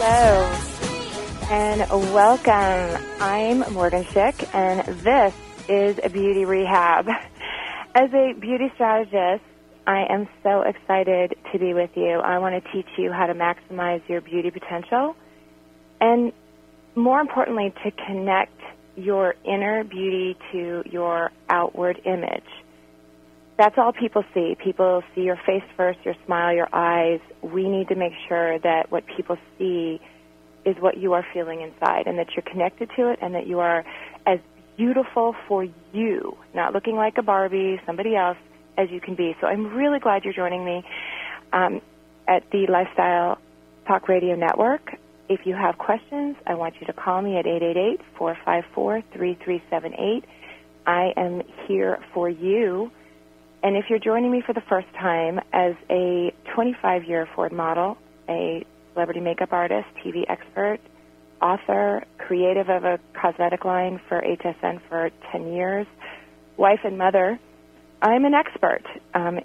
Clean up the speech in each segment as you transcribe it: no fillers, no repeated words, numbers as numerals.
Hello and welcome. I'm Morgen Schick and this is Beauty Rehab. As a beauty strategist, I am so excited to be with you. I want to teach you how to maximize your beauty potential and, more importantly, to connect your inner beauty to your outward image. That's all people see. People see your face first, your smile, your eyes. We need to make sure that what people see is what you are feeling inside and that you're connected to it and that you are as beautiful for you, not looking like a Barbie, somebody else, as you can be. So I'm really glad you're joining me at the Lifestyle Talk Radio Network. If you have questions, I want you to call me at 888-454-3378. I am here for you. And if you're joining me for the first time as a 25-year Ford model, a celebrity makeup artist, TV expert, author, creative of a cosmetic line for HSN for 10 years, wife and mother, I'm an expert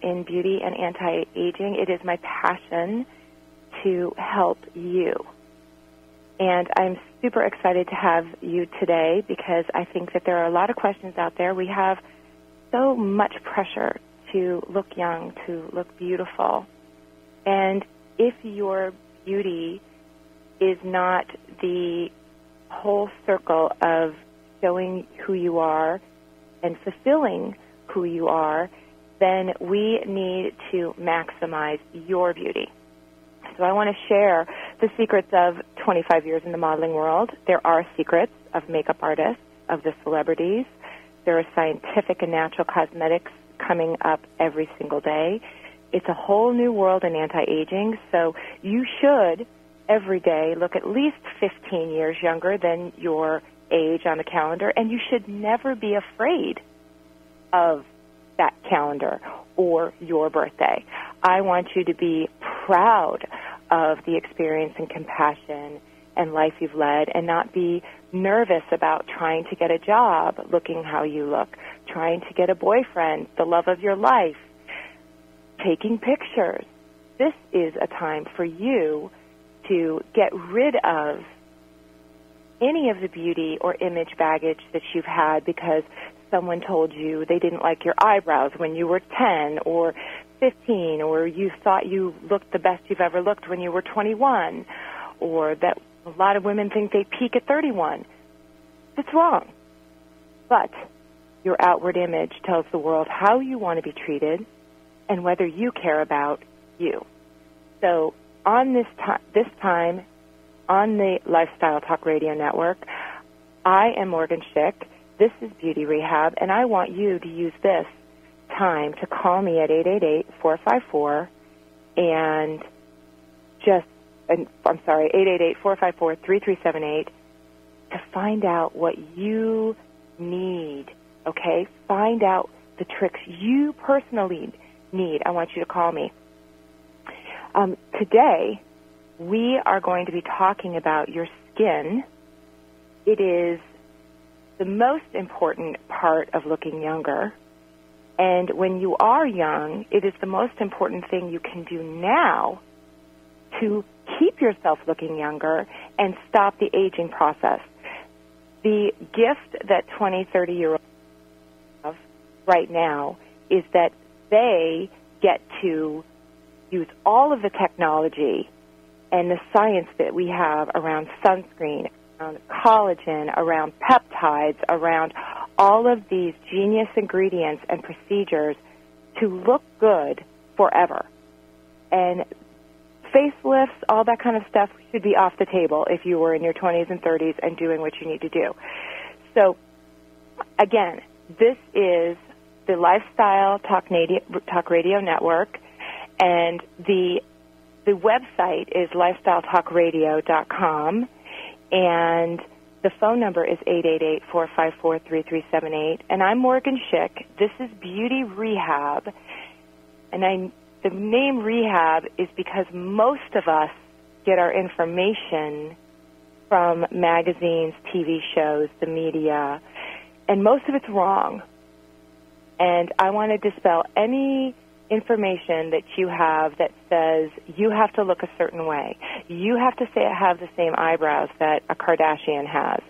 in beauty and anti-aging. It is my passion to help you. And I'm super excited to have you today because I think that there are a lot of questions out there. We have so much pressure to look young, to look beautiful. And if your beauty is not the whole circle of showing who you are and fulfilling who you are, then we need to maximize your beauty. So I want to share the secrets of 25 years in the modeling world. There are secrets of makeup artists, of the celebrities. There are scientific and natural cosmetics coming up every single day. It's a whole new world in anti-aging, so you should every day look at least 15 years younger than your age on the calendar, and you should never be afraid of that calendar or your birthday. I want you to be proud of the experience and compassion and life you've led and not be nervous about trying to get a job looking how you look, trying to get a boyfriend, the love of your life, taking pictures. This is a time for you to get rid of any of the beauty or image baggage that you've had because someone told you they didn't like your eyebrows when you were 10 or 15, or you thought you looked the best you've ever looked when you were 21, or that a lot of women think they peak at 31. It's wrong. But your outward image tells the world how you want to be treated and whether you care about you. So on this time on the Lifestyle Talk Radio Network, I am Morgen Schick. This is Beauty Rehab, and I want you to use this time to call me at 888-454 and just, I'm sorry, 888-454-3378 to find out what you need, okay? Find out the tricks you personally need. I want you to call me. Today, we are going to be talking about your skin. It is the most important part of looking younger. And when you are young, it is the most important thing you can do now to keep yourself looking younger and stop the aging process. The gift that 20, 30-year-olds have right now is that they get to use all of the technology and the science that we have around sunscreen, around collagen, around peptides, around all of these genius ingredients and procedures to look good forever. And facelifts, all that kind of stuff should be off the table if you were in your 20s and 30s and doing what you need to do. So, again, this is the Lifestyle Talk Radio Network, and the website is lifestyletalkradio.com, and the phone number is 888-454-3378, and I'm Morgen Schick. This is Beauty Rehab, and the name Rehab is because most of us get our information from magazines, TV shows, the media, and most of it's wrong. And I want to dispel any information that you have that says you have to look a certain way. You have to have the same eyebrows that a Kardashian has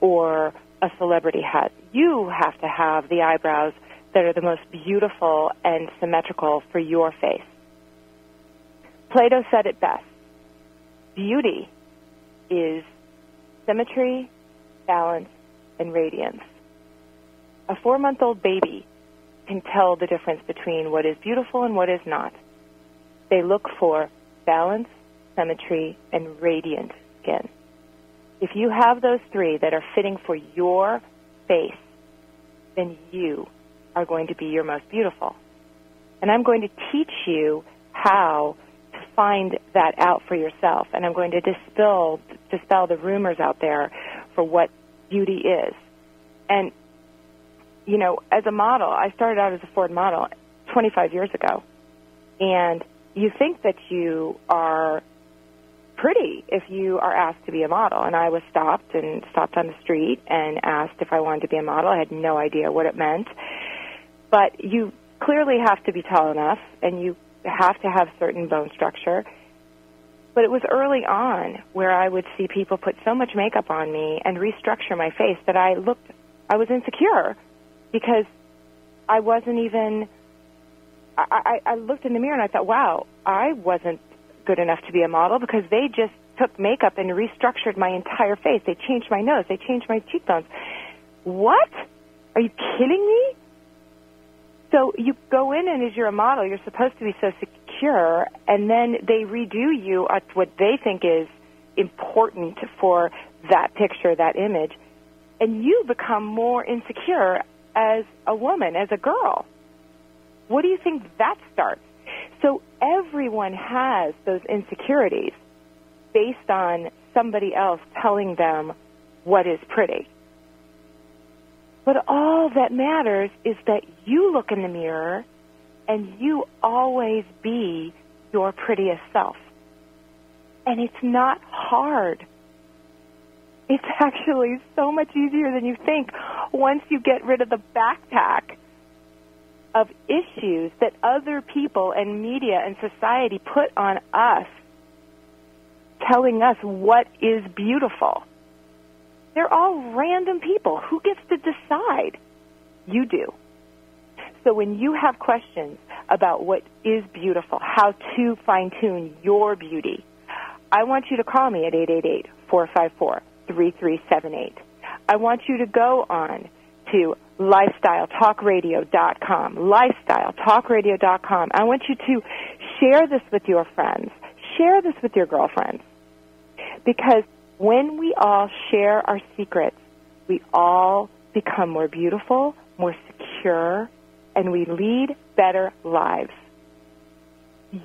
or a celebrity has. You have to have the eyebrows that are the most beautiful and symmetrical for your face. Plato said it best. Beauty is symmetry, balance, and radiance. A 4-month-old baby can tell the difference between what is beautiful and what is not. They look for balance, symmetry, and radiant skin. If you have those three that are fitting for your face, then you are going to be your most beautiful. And I'm going to teach you how to find that out for yourself. And I'm going to dispel the rumors out there for what beauty is. And, you know, as a model, I started out as a Ford model 25 years ago. And you think that you are pretty if you are asked to be a model. And I was stopped on the street and asked if I wanted to be a model. I had no idea what it meant. But you clearly have to be tall enough, and you have to have certain bone structure. But it was early on where I would see people put so much makeup on me and restructure my face that I was insecure because I wasn't even, I looked in the mirror and I thought, wow, I wasn't good enough to be a model because they just took makeup and restructured my entire face. They changed my nose. They changed my cheekbones. What? Are you kidding me? So you go in, and as you're a model, you're supposed to be so secure, and then they redo you at what they think is important for that picture, that image, and you become more insecure as a woman, as a girl. What do you think that starts? So everyone has those insecurities based on somebody else telling them what is pretty. But all that matters is that you look in the mirror and you always be your prettiest self. And it's not hard. It's actually so much easier than you think once you get rid of the backpack of issues that other people and media and society put on us, telling us what is beautiful. They're all random people. Who gets to decide? You do. So when you have questions about what is beautiful, how to fine-tune your beauty, I want you to call me at 888-454-3378. I want you to go on to lifestyletalkradio.com, lifestyletalkradio.com. I want you to share this with your friends. Share this with your girlfriends. Because when we all share our secrets, we all become more beautiful, more secure, and we lead better lives.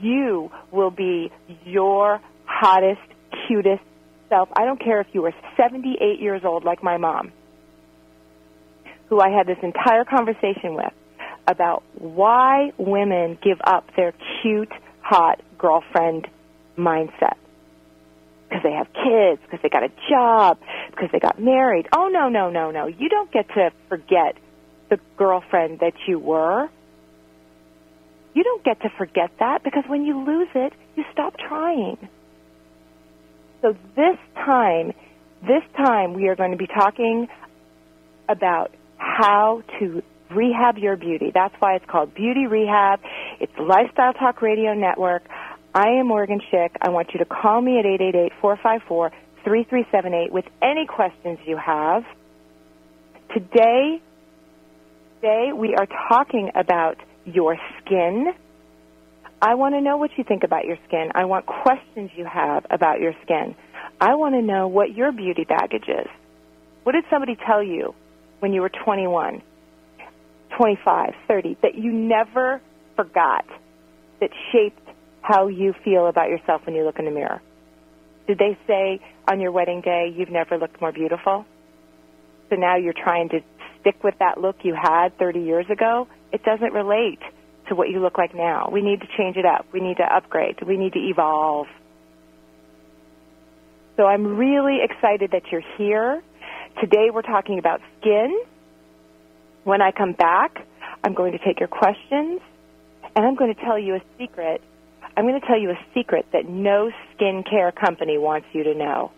You will be your hottest, cutest self. I don't care if you were 78 years old like my mom, who I had this entire conversation with about why women give up their cute, hot girlfriend mindset. Because they have kids, because they got a job, because they got married. Oh, no. You don't get to forget the girlfriend that you were. You don't get to forget that, because when you lose it, you stop trying. So this time we are going to be talking about how to rehab your beauty. That's why it's called Beauty Rehab. It's Lifestyle Talk Radio Network. I am Morgen Schick. I want you to call me at 888-454-3378 with any questions you have. Today we are talking about your skin. I want to know what you think about your skin. I want questions you have about your skin. I want to know what your beauty baggage is. What did somebody tell you when you were 21, 25, 30, that you never forgot, that shaped how you feel about yourself when you look in the mirror? Did they say on your wedding day, you've never looked more beautiful? So now you're trying to stick with that look you had 30 years ago? It doesn't relate to what you look like now. We need to change it up. We need to upgrade. We need to evolve. So I'm really excited that you're here. Today we're talking about skin. When I come back, I'm going to take your questions, And I'm going to tell you a secret. I'm going to tell you a secret that no skincare company wants you to know.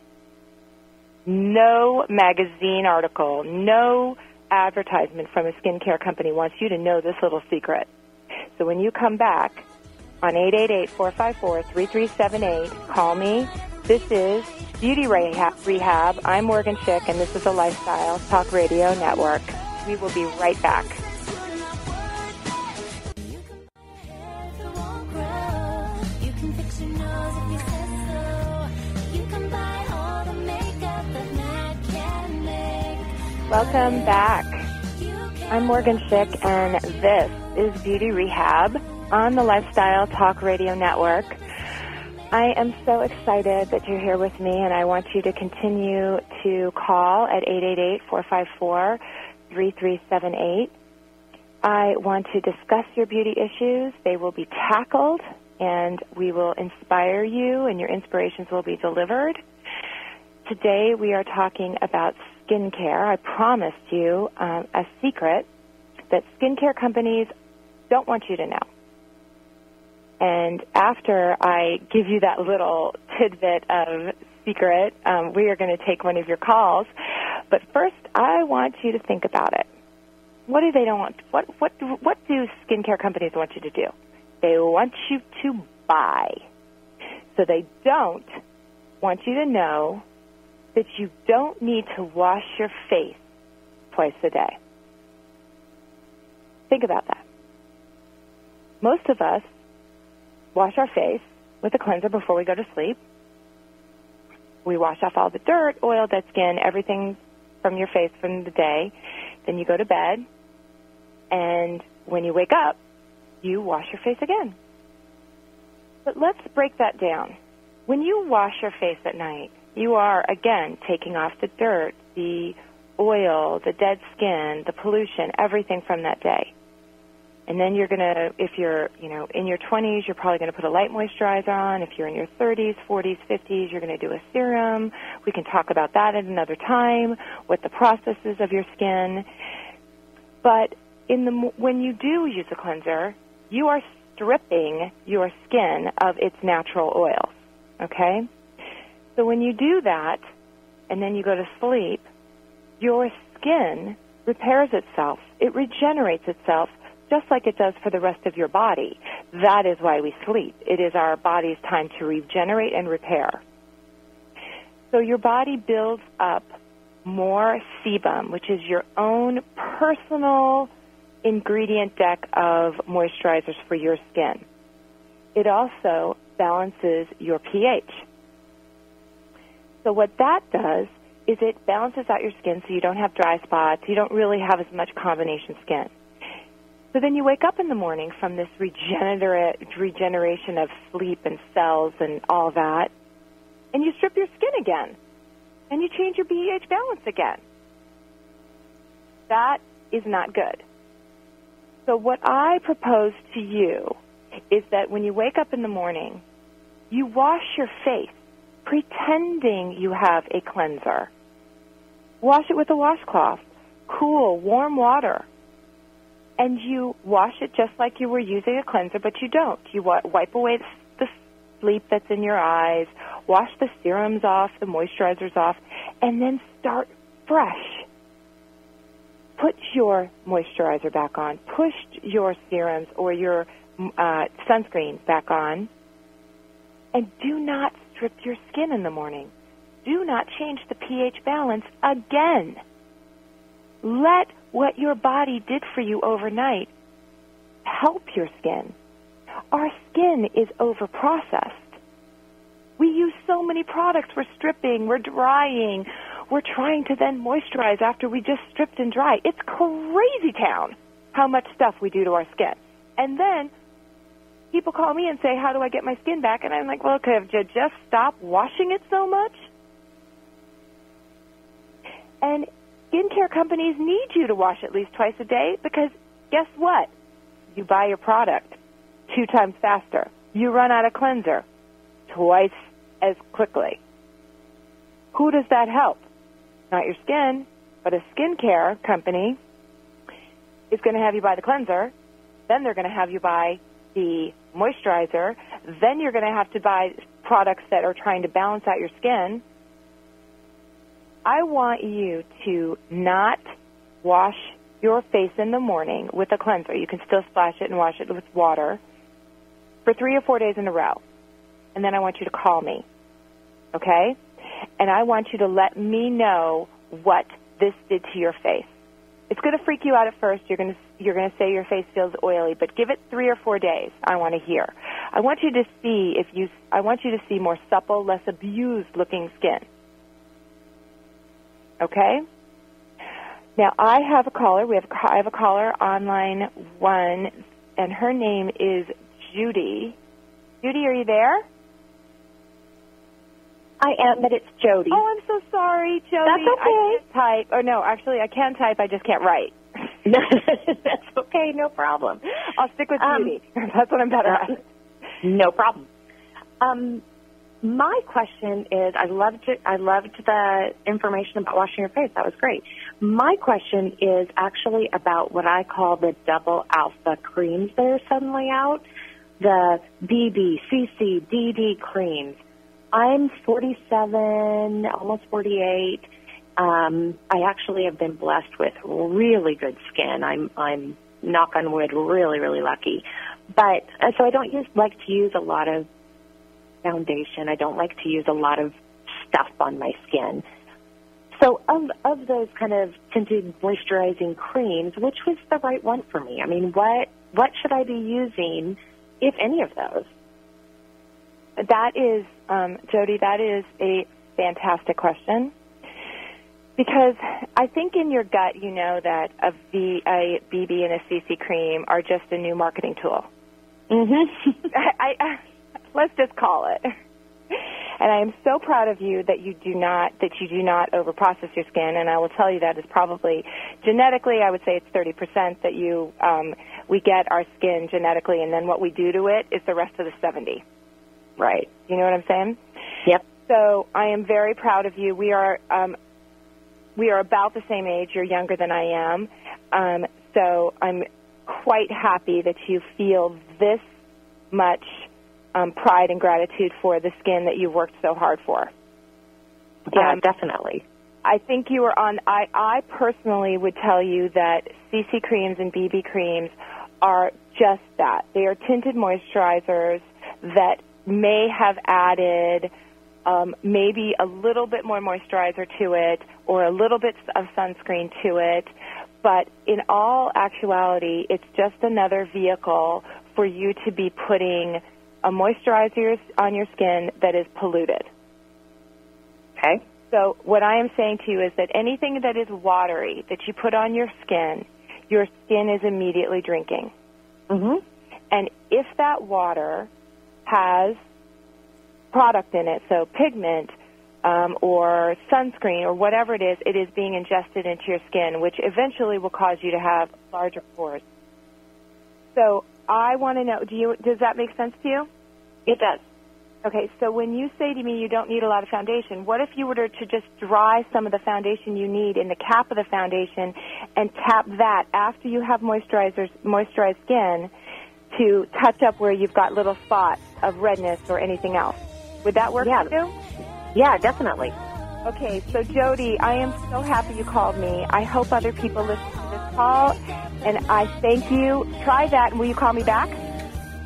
No magazine article, no advertisement from a skincare company wants you to know this little secret. So when you come back on 888-454-3378, call me. This is Beauty Rehab. I'm Morgen Schick, and this is the Lifestyle Talk Radio Network. We will be right back. Welcome back. I'm Morgen Schick, and this is Beauty Rehab on the Lifestyle Talk Radio Network. I am so excited that you're here with me, and I want you to continue to call at 888-454-3378. I want to discuss your beauty issues. They will be tackled, and we will inspire you, and your inspirations will be delivered. Today we are talking about skincare. I promised you a secret that skincare companies don't want you to know. And after I give you that little tidbit of secret, we are going to take one of your calls. But first, I want you to think about it. What do they don't want? What do skincare companies want you to do? They want you to buy. So they don't want you to know that you don't need to wash your face twice a day. Think about that. Most of us wash our face with a cleanser before we go to sleep. We wash off all the dirt, oil, dead skin, everything from your face from the day. Then you go to bed, and when you wake up, you wash your face again. But let's break that down. When you wash your face at night, you are, again, taking off the dirt, the oil, the dead skin, the pollution, everything from that day. And then you're going to, if you're, in your 20s, you're probably going to put a light moisturizer on. If you're in your 30s, 40s, 50s, you're going to do a serum. We can talk about that at another time, what the process is of your skin. But when you do use a cleanser, you are stripping your skin of its natural oils, okay? So when you do that, and then you go to sleep, your skin repairs itself. It regenerates itself just like it does for the rest of your body. That is why we sleep. It is our body's time to regenerate and repair. So your body builds up more sebum, which is your own personal ingredient deck of moisturizers for your skin. It also balances your pH. So what that does is it balances out your skin so you don't have dry spots, you don't really have as much combination skin. So then you wake up in the morning from this regeneration of sleep and cells and all that, and you strip your skin again, and you change your pH balance again. That is not good. So what I propose to you is that when you wake up in the morning, you wash your face, pretending you have a cleanser. Wash it with a washcloth, cool, warm water, and you wash it just like you were using a cleanser, but you don't. You wipe away the sleep that's in your eyes, wash the serums off, the moisturizers off, and then start fresh. Put your moisturizer back on, push your serums or your sunscreen back on, and do not strip your skin in the morning. Do not change the pH balance again. Let what your body did for you overnight help your skin. Our skin is overprocessed. We use so many products. We're stripping, we're drying, we're trying to then moisturize after we just stripped and dry. It's crazy town how much stuff we do to our skin. And then people call me and say, how do I get my skin back? And I'm like, well, could you just stop washing it so much? And skincare companies need you to wash at least twice a day because guess what? You buy your product 2 times faster. You run out of cleanser twice as quickly. Who does that help? Not your skin, but a skincare company is going to have you buy the cleanser. Then they're going to have you buy the moisturizer. Then you're going to have to buy products that are trying to balance out your skin. I want you to not wash your face in the morning with a cleanser. You can still splash it and wash it with water for 3 or 4 days in a row. And then I want you to call me, okay? And I want you to let me know what this did to your face. It's going to freak you out at first. You're going to say your face feels oily, but give it 3 or 4 days. I want to hear. I want you to see more supple, less abused looking skin. Okay? Now I have a caller. I have a caller on line 1, and her name is Judy. Judy, are you there? I am, but it's Jody. Oh, I'm so sorry, Jody. That's okay. I can't type. Oh, no, actually, I can type. I just can't write. That's okay. No problem. I'll stick with Judy. That's what I'm better at. No problem. My question is, I loved the information about washing your face. That was great. My question is actually about what I call the double alpha creams that are suddenly out, the BB, CC, DD creams. I'm 47, almost 48. I actually have been blessed with really good skin. I'm knock on wood, really, really lucky. But so I don't like to use a lot of foundation. I don't like to use a lot of stuff on my skin. So of those kind of tinted moisturizing creams, which was the right one for me? I mean, what should I be using, if any of those? That is, Jody, that is a fantastic question. Because I think in your gut you know that a BB and a CC cream are just a new marketing tool. Mm-hmm. Let's just call it. And I am so proud of you that you do not overprocess your skin. And I will tell you that is probably genetically, I would say it's 30% that we get our skin genetically, and then what we do to it is the rest of the 70. Right. You know what I'm saying? Yep. So I am very proud of you. We are about the same age. You're younger than I am. So I'm quite happy that you feel this much pride and gratitude for the skin that you've worked so hard for. Yeah, definitely. I think you were on, I personally would tell you that CC creams and BB creams are just that. They are tinted moisturizers that may have added maybe a little bit more moisturizer to it or a little bit of sunscreen to it, but in all actuality, it's just another vehicle for you to be putting a moisturizer on your skin that is polluted. Okay. So what I am saying to you is that anything that is watery that you put on your skin is immediately drinking. Mm-hmm. And if that water has product in it, so pigment or sunscreen or whatever it is being ingested into your skin, which eventually will cause you to have larger pores. So I want to know, does that make sense to you? It does. Okay, so when you say to me you don't need a lot of foundation, what if you were to just dry some of the foundation you need in the cap of the foundation and tap that after you have moisturized skin to touch up where you've got little spots of redness or anything else? Would that work for you? Yeah, definitely. Okay, so Jody, I am so happy you called me. I hope other people listen to this call, and I thank you. Try that, and will you call me back?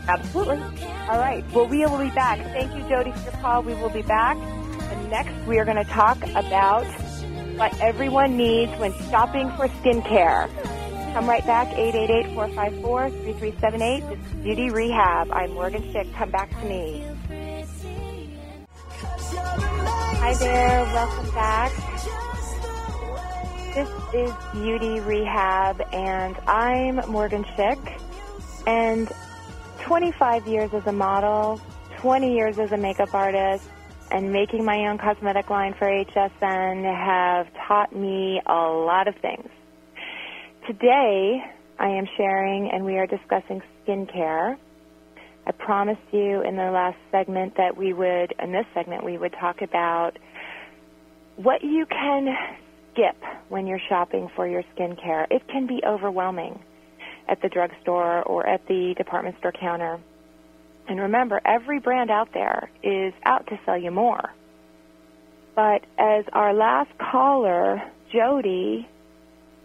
Absolutely. All right. Well, we will be back. Thank you, Jody, for your call. We will be back. And next, we are going to talk about what everyone needs when shopping for skincare. Come right back, 888-454-3378. This is Beauty Rehab. I'm Morgen Schick. Come back to me. Hi there. Welcome back. This is Beauty Rehab, and I'm Morgen Schick. And 25 years as a model, 20 years as a makeup artist, and making my own cosmetic line for HSN have taught me a lot of things. Today, I am sharing and we are discussing skincare. I promised you in the last segment that in this segment, we would talk about what you can skip when you're shopping for your skincare. It can be overwhelming. at the drugstore or at the department store counter. And remember, every brand out there is out to sell you more. But as our last caller, Jody,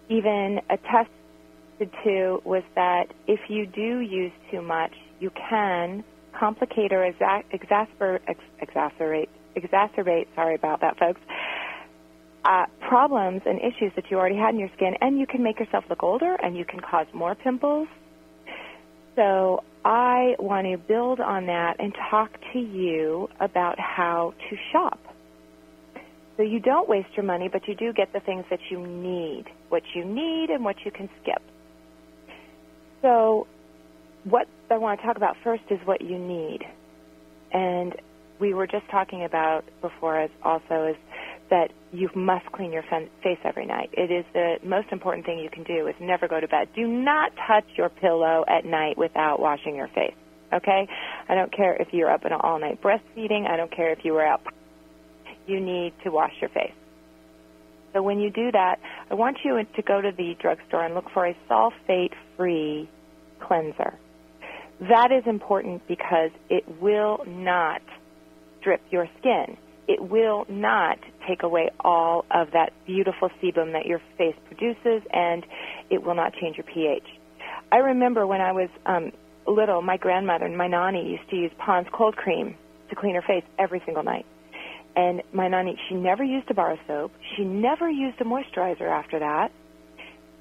even attested to, was that if you do use too much, you can complicate or exacerbate, sorry about that, folks, problems and issues that you already had in your skin, and you can make yourself look older, and you can cause more pimples. So I want to build on that and talk to you about how to shop. So you don't waste your money, but you do get the things that you need, what you need and what you can skip. So what I want to talk about first is what you need. And we were just talking about before is that you must clean your face every night. It is the most important thing you can do is never go to bed. Do not touch your pillow at night without washing your face, okay? I don't care if you're up all night breastfeeding. I don't care if you were out. You need to wash your face. So when you do that, I want you to go to the drugstore and look for a sulfate-free cleanser. That is important because it will not strip your skin. It will not take away all of that beautiful sebum that your face produces, and it will not change your pH. I remember when I was little, my grandmother and my nanny used to use Pond's cold cream to clean her face every single night. And my nanny, she never used a bar of soap. She never used a moisturizer after that.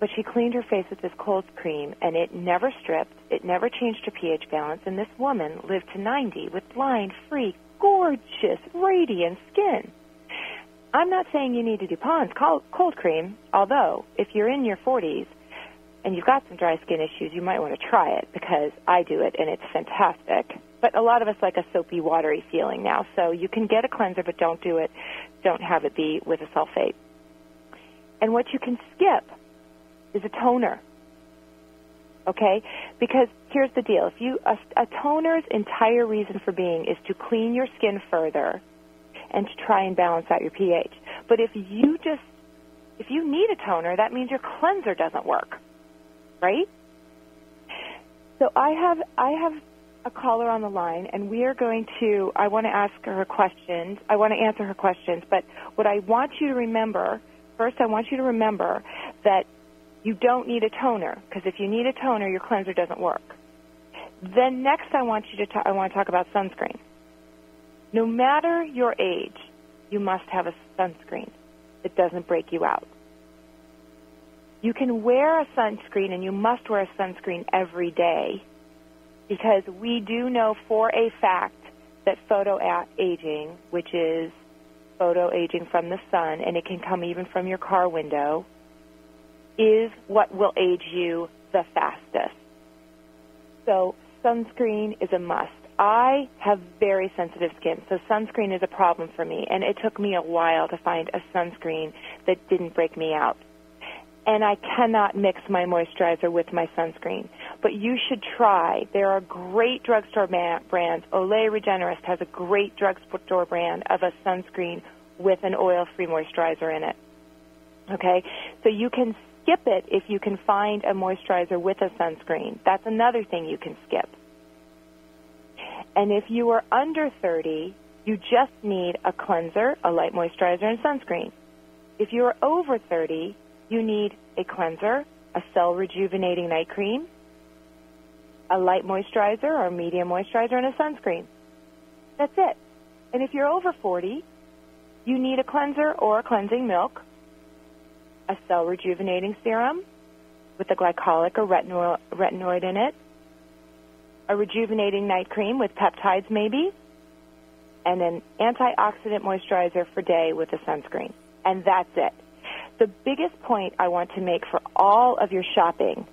But she cleaned her face with this cold cream, and it never stripped. It never changed her pH balance. And this woman lived to 90 with line-free, gorgeous, radiant skin. I'm not saying you need to do Pond's cold cream, although if you're in your 40s and you've got some dry skin issues, you might want to try it because I do it, and it's fantastic. But a lot of us like a soapy, watery feeling now. So you can get a cleanser, but don't do it. Don't have it be with a sulfate. And what you can skip is a toner. Okay? Because here's the deal. If a toner's entire reason for being is to clean your skin further and to try and balance out your pH. But if you need a toner, that means your cleanser doesn't work. Right? So I have a caller on the line, and we are going to, I want to ask her questions. I want to answer her questions, but what I want you to remember, first I want you to remember that you don't need a toner, because if you need a toner, your cleanser doesn't work. Then next I want to talk about sunscreen. No matter your age, you must have a sunscreen that doesn't break you out. You can wear a sunscreen, and you must wear a sunscreen every day, because we do know for a fact that photoaging, which is photoaging from the sun, and it can come even from your car window, is what will age you the fastest. So sunscreen is a must. I have very sensitive skin, so sunscreen is a problem for me, and it took me a while to find a sunscreen that didn't break me out. And I cannot mix my moisturizer with my sunscreen. But you should try. There are great drugstore brands. Olay Regenerist has a great drugstore brand of a sunscreen with an oil-free moisturizer in it. Okay? So you can skip it if you can find a moisturizer with a sunscreen. That's another thing you can skip. And if you are under 30, you just need a cleanser, a light moisturizer, and sunscreen. If you are over 30, you need a cleanser, a cell-rejuvenating night cream, a light moisturizer or a medium moisturizer, and a sunscreen. That's it. And if you're over 40, you need a cleanser or a cleansing milk, a cell-rejuvenating serum with a glycolic or retinoid in it, a rejuvenating night cream with peptides maybe, and an antioxidant moisturizer for day with a sunscreen. And that's it. The biggest point I want to make for all of your shopping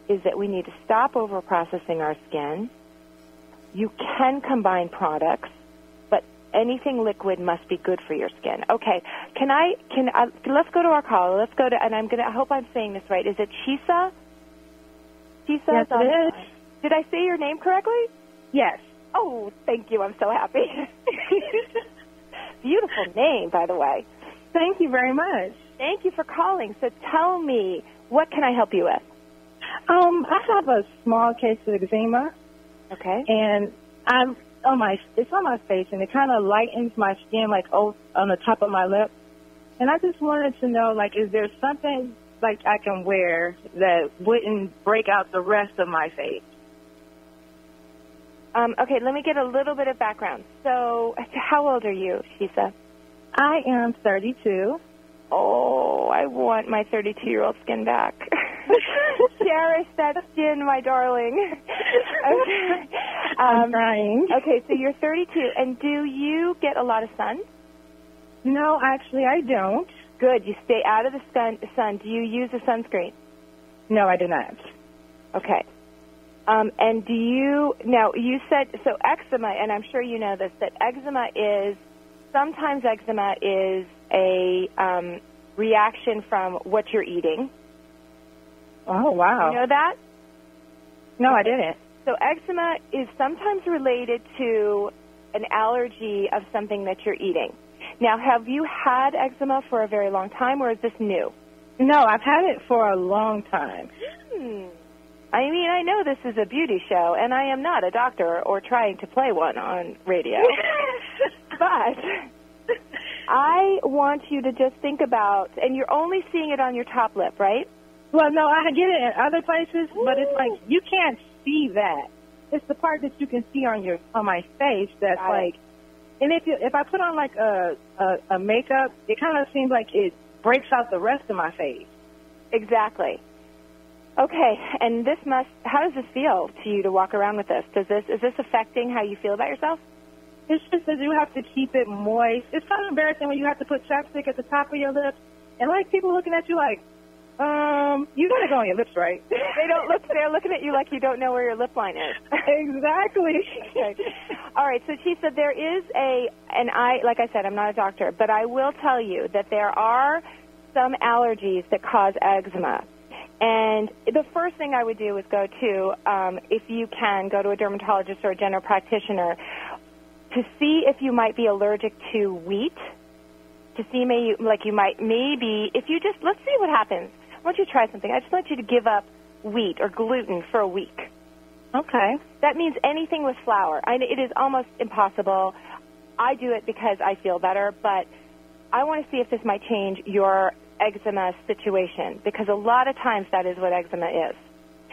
is that we need to stop over-processing our skin. You can combine products, but anything liquid must be good for your skin. Okay, let's go to our caller. Let's go to, and I hope I'm saying this right. Is it Chisa? Chisa? Yes, it is. Did I say your name correctly? Yes. Oh, thank you. I'm so happy. Beautiful name, by the way. Thank you very much. Thank you for calling. So tell me, what can I help you with? I have a small case of eczema. Okay. And it's on my face, and it kind of lightens my skin, like on the top of my lip. And I just wanted to know, like, is there something like I can wear that wouldn't break out the rest of my face? Okay, let me get a little bit of background. So, how old are you, Shisa? I am 32. Oh, I want my 32-year-old skin back. Cherish that skin, my darling. Okay. I'm trying. Okay, so you're 32, and do you get a lot of sun? No, actually, I don't. Good. You stay out of the sun. Do you use a sunscreen? No, I do not. Okay. And do you, now you said, so eczema, and I'm sure you know this, that sometimes eczema is a reaction from what you're eating. Oh, wow. You know that? No, I didn't. So eczema is sometimes related to an allergy of something that you're eating. Now, have you had eczema for a very long time, or is this new? No, I've had it for a long time. I mean, I know this is a beauty show, and I am not a doctor or trying to play one on radio. But I want you to just think about, and you're only seeing it on your top lip, right? Well, no, I get it in other places, but it's like you can't see that. It's the part that you can see on my face that's like, and if I put on like a makeup, it kind of seems like it breaks out the rest of my face. Exactly. Okay, and how does this feel to you to walk around with this? Is this affecting how you feel about yourself? It's just that you have to keep it moist. It's kind of embarrassing when you have to put chapstick at the top of your lips, and like people looking at you like, you gotta go on your lips, right? They're looking at you like you don't know where your lip line is. Exactly. Okay. All right, so she said there is like I said, I'm not a doctor, but I will tell you that there are some allergies that cause eczema. And the first thing I would do is go to, if you can, go to a dermatologist or a general practitioner to see if you might be allergic to wheat, to see let's see what happens. I want you to try something. I just want you to give up wheat or gluten for a week. Okay. That means anything with flour. It is almost impossible. I do it because I feel better, but I want to see if this might change your eczema situation, because a lot of times that is what eczema is.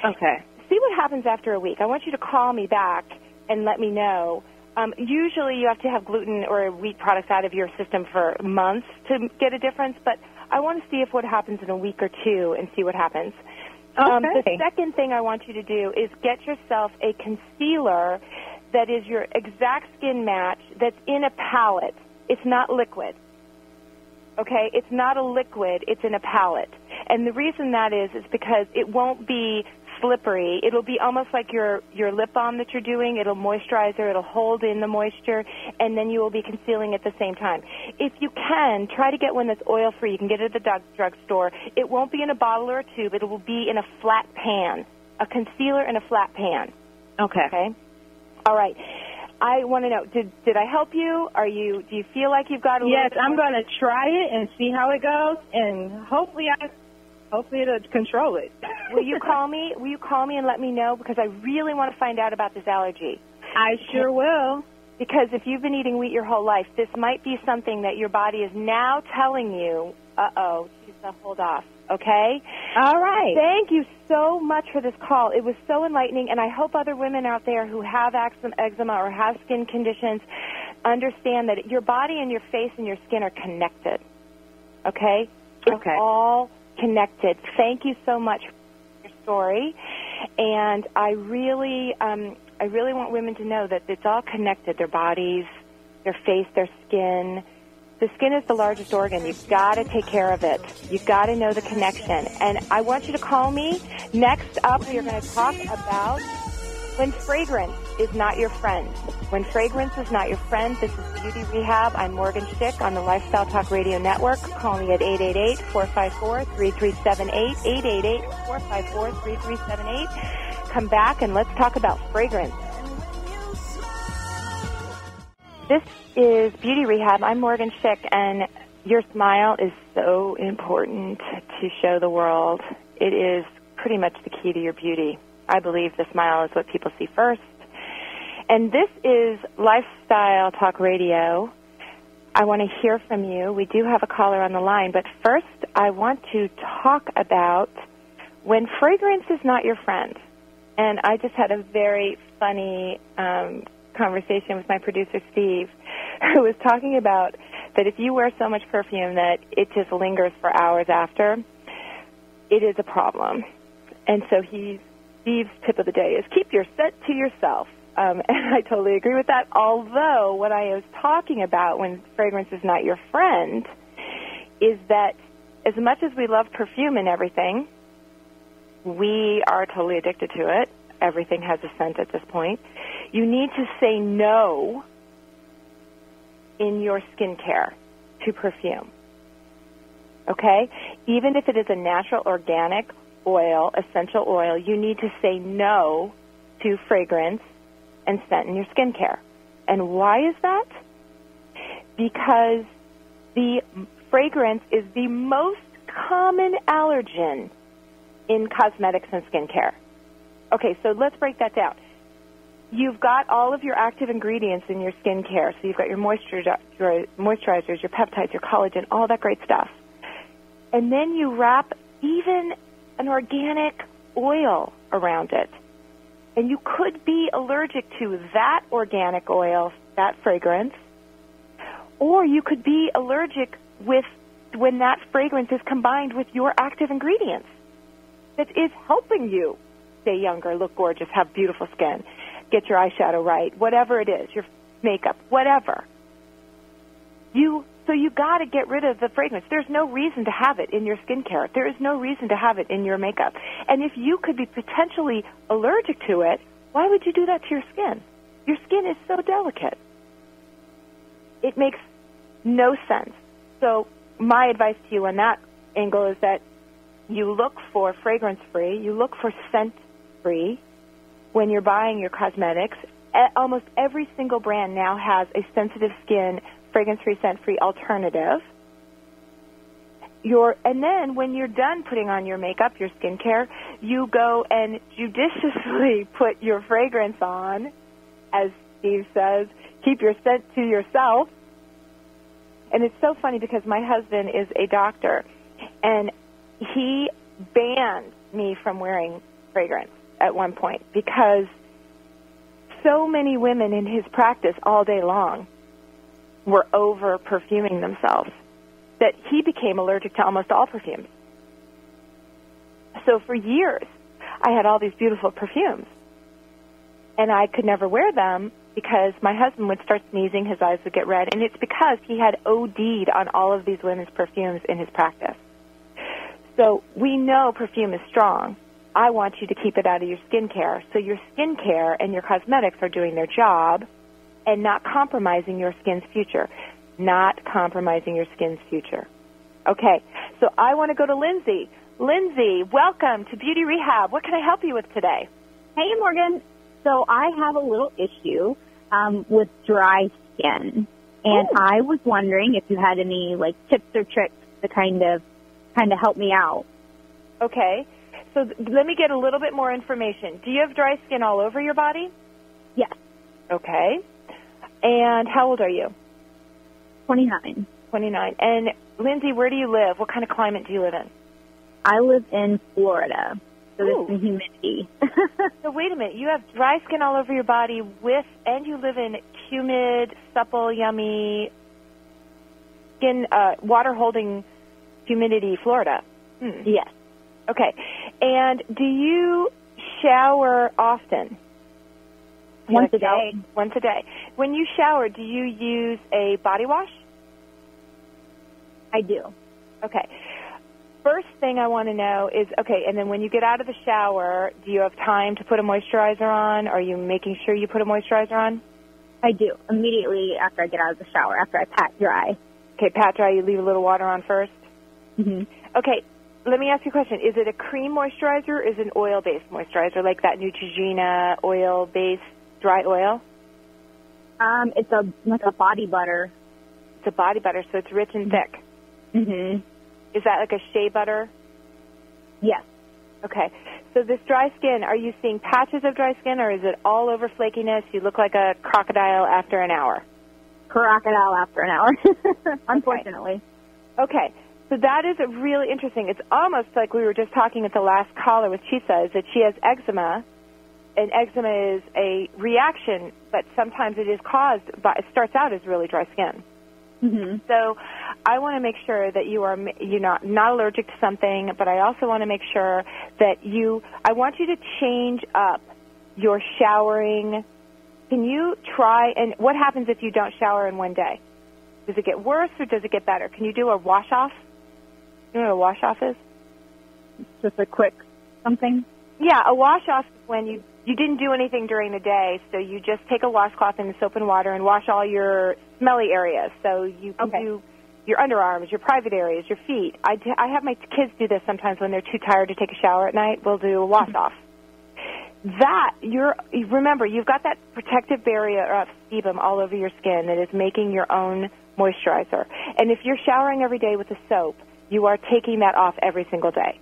Okay. See what happens after a week. I want you to call me back and let me know. Usually you have to have gluten or wheat products out of your system for months to get a difference, but I want to see what happens in a week or two and see what happens. Okay. The second thing I want you to do is get yourself a concealer that is your exact skin match that's in a palette. It's not liquid. Okay? It's not a liquid. It's in a palette. And the reason that is because it won't be slippery. It'll be almost like your lip balm that you're doing. It'll moisturize her. It'll hold in the moisture, and then you will be concealing at the same time. If you can, try to get one that's oil-free. You can get it at the drugstore. It won't be in a bottle or a tube. It will be in a flat pan, a concealer in a flat pan. Okay. Okay? All right. I want to know, did I help you? Do you feel like you've got a little Yes, bit I'm more? going to try it and see how it goes, and hopefully it'll control it. Will you call me? Will you call me and let me know? Because I really want to find out about this allergy. I sure will. Because if you've been eating wheat your whole life, this might be something that your body is now telling you, hold off, okay? All right. Thank you so much for this call. It was so enlightening, and I hope other women out there who have eczema or have skin conditions understand that your body and your face and your skin are connected, okay? It's all connected. Thank you so much for your story, and I really want women to know that it's all connected, their bodies, their face, their skin. The skin is the largest organ. You've got to take care of it. You've got to know the connection. And I want you to call me. Next up, we are going to talk about when fragrance is not your friend. When fragrance is not your friend, this is Beauty Rehab. I'm Morgen Schick on the Lifestyle Talk Radio Network. Call me at 888-454-3378, 888-454-3378. Come back and let's talk about fragrance. This is Beauty Rehab. I'm Morgen Schick, and your smile is so important to show the world. It is pretty much the key to your beauty. I believe the smile is what people see first. And this is Lifestyle Talk Radio. I want to hear from you. We do have a caller on the line, but first I want to talk about when fragrance is not your friend. And I just had a very funny conversation with my producer, Steve, who was talking about that if you wear so much perfume that it just lingers for hours after, it is a problem. And so Steve's tip of the day is keep your scent to yourself. And I totally agree with that, although what I was talking about when fragrance is not your friend is that as much as we love perfume and everything, we are totally addicted to it. Everything has a scent at this point. You need to say no in your skincare to perfume, okay? Even if it is a natural organic oil, essential oil, you need to say no to fragrance and scent in your skincare. And why is that? Because the fragrance is the most common allergen in cosmetics and skincare. Okay, so let's break that down. You've got all of your active ingredients in your skincare. So you've got your moisturizers, your peptides, your collagen, all that great stuff. And then you wrap even an organic oil around it. And you could be allergic to that organic oil, that fragrance, or you could be allergic with when that fragrance is combined with your active ingredients that is helping you stay younger, look gorgeous, have beautiful skin, get your eyeshadow right, whatever it is, your makeup, whatever. So you got to get rid of the fragrance. There's no reason to have it in your skincare. There is no reason to have it in your makeup. And if you could be potentially allergic to it, why would you do that to your skin? Your skin is so delicate. It makes no sense. So my advice to you on that angle is that you look for fragrance-free, you look for scent-free when you're buying your cosmetics. Almost every single brand now has a sensitive skin, fragrance-free, scent-free alternative. And then when you're done putting on your makeup, your skincare, you go and judiciously put your fragrance on, as Steve says, keep your scent to yourself. And it's so funny because my husband is a doctor, and he banned me from wearing fragrance at one point because so many women in his practice all day long were over-perfuming themselves that he became allergic to almost all perfumes. So for years, I had all these beautiful perfumes, and I could never wear them because my husband would start sneezing, his eyes would get red, and it's because he had OD'd on all of these women's perfumes in his practice. So we know perfume is strong. I want you to keep it out of your skincare, so your skincare and your cosmetics are doing their job and not compromising your skin's future. Not compromising your skin's future. Okay, so I want to go to Lindsay. Lindsay, welcome to Beauty Rehab. What can I help you with today? Hey, Morgan. So I have a little issue with dry skin, and I was wondering if you had any tips or tricks to kind of help me out. Okay, so let me get a little bit more information. Do you have dry skin all over your body? Yes. Okay, and how old are you? 29. 29. And Lindsay, where do you live? What kind of climate do you live in? I live in Florida, so Ooh. there's some humidity. So wait a minute. You have dry skin all over your body and you live in humid, supple, yummy, skin, water-holding humidity, Florida. Yes. Okay. And do you shower often? Once a day. Once a day. When you shower, do you use a body wash? I do. Okay. First thing I want to know is, okay, and then when you get out of the shower, do you have time to put a moisturizer on? Are you making sure you put a moisturizer on? I do. Immediately after I get out of the shower, after I pat dry. Okay, pat dry, you leave a little water on first? Mm-hmm. Okay, let me ask you a question. Is it a cream moisturizer or is it an oil-based moisturizer, like that Neutrogena oil-based dry oil? It's like a body butter. It's a body butter, so it's rich and thick. Mm-hmm. Is that like a shea butter? Yes. Okay. So this dry skin, are you seeing patches of dry skin, or is it all over flakiness? You look like a crocodile after an hour. Crocodile after an hour, unfortunately. Okay. So that is really interesting. It's almost like we were just talking at the last caller with Chisa, is that she has eczema, and eczema is a reaction, but sometimes it is caused by, it starts out as really dry skin. Mm-hmm. So I want to make sure that you're not allergic to something, but I also want to make sure that I want you to change up your showering. Can you try, and what happens if you don't shower in one day? Does it get worse or does it get better? Can you do a wash-off? You know what a wash-off is? Just a quick something? Yeah, a wash-off is when you didn't do anything during the day, so you just take a washcloth and soap and water and wash all your smelly areas. So you can do your underarms, your private areas, your feet. I have my kids do this sometimes when they're too tired to take a shower at night. We'll do a wash-off. Remember, you've got that protective barrier of sebum all over your skin that is making your own moisturizer. And if you're showering every day with a soap, you are taking that off every single day.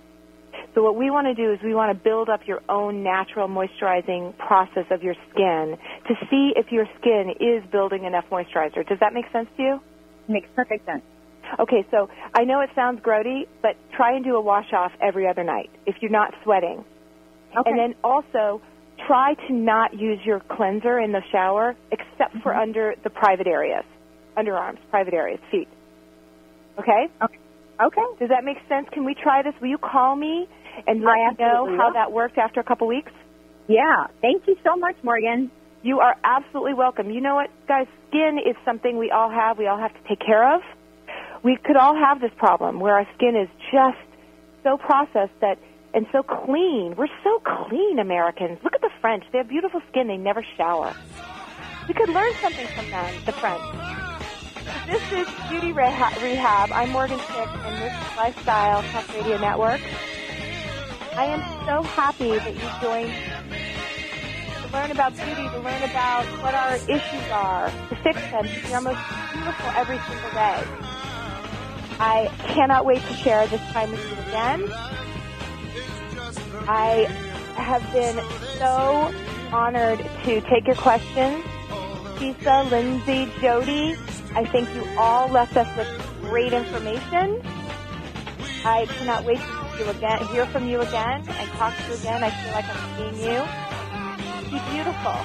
So what we want to do is we want to build up your own natural moisturizing process of your skin to see if your skin is building enough moisturizer. Does that make sense to you? Makes perfect sense. Okay, so I know it sounds grody, but try and do a wash-off every other night if you're not sweating. Okay. And then also try to not use your cleanser in the shower except for under the private areas, underarms, private areas, feet. Okay? Okay. Does that make sense? Can we try this? Will you call me and let me know how that worked after a couple weeks? Yeah. Thank you so much, Morgan. You are absolutely welcome. You know what, guys? Skin is something we all have to take care of. We could all have this problem where our skin is just so processed and so clean. We're so clean, Americans. Look at the French. They have beautiful skin. They never shower. We could learn something from them, the French. This is Beauty Rehab. I'm Morgen Schick, and this is Lifestyle Talk Radio Network. I am so happy that you joined to learn about beauty, to learn about what our issues are, to fix them, to be our most beautiful every single day. I cannot wait to share this time with you again. I have been so honored to take your questions. Lisa, Lindsay, Jody, I think you all left us with great information. I cannot wait to hear from you again and talk to you again. I feel like I'm seeing you. Be beautiful.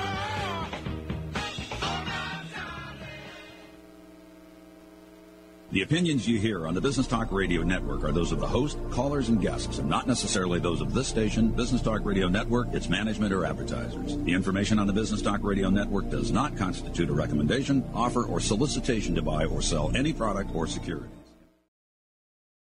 The opinions you hear on the Business Talk Radio Network are those of the host, callers, and guests, and not necessarily those of this station, Business Talk Radio Network, its management, or advertisers. The information on the Business Talk Radio Network does not constitute a recommendation, offer, or solicitation to buy or sell any product or security.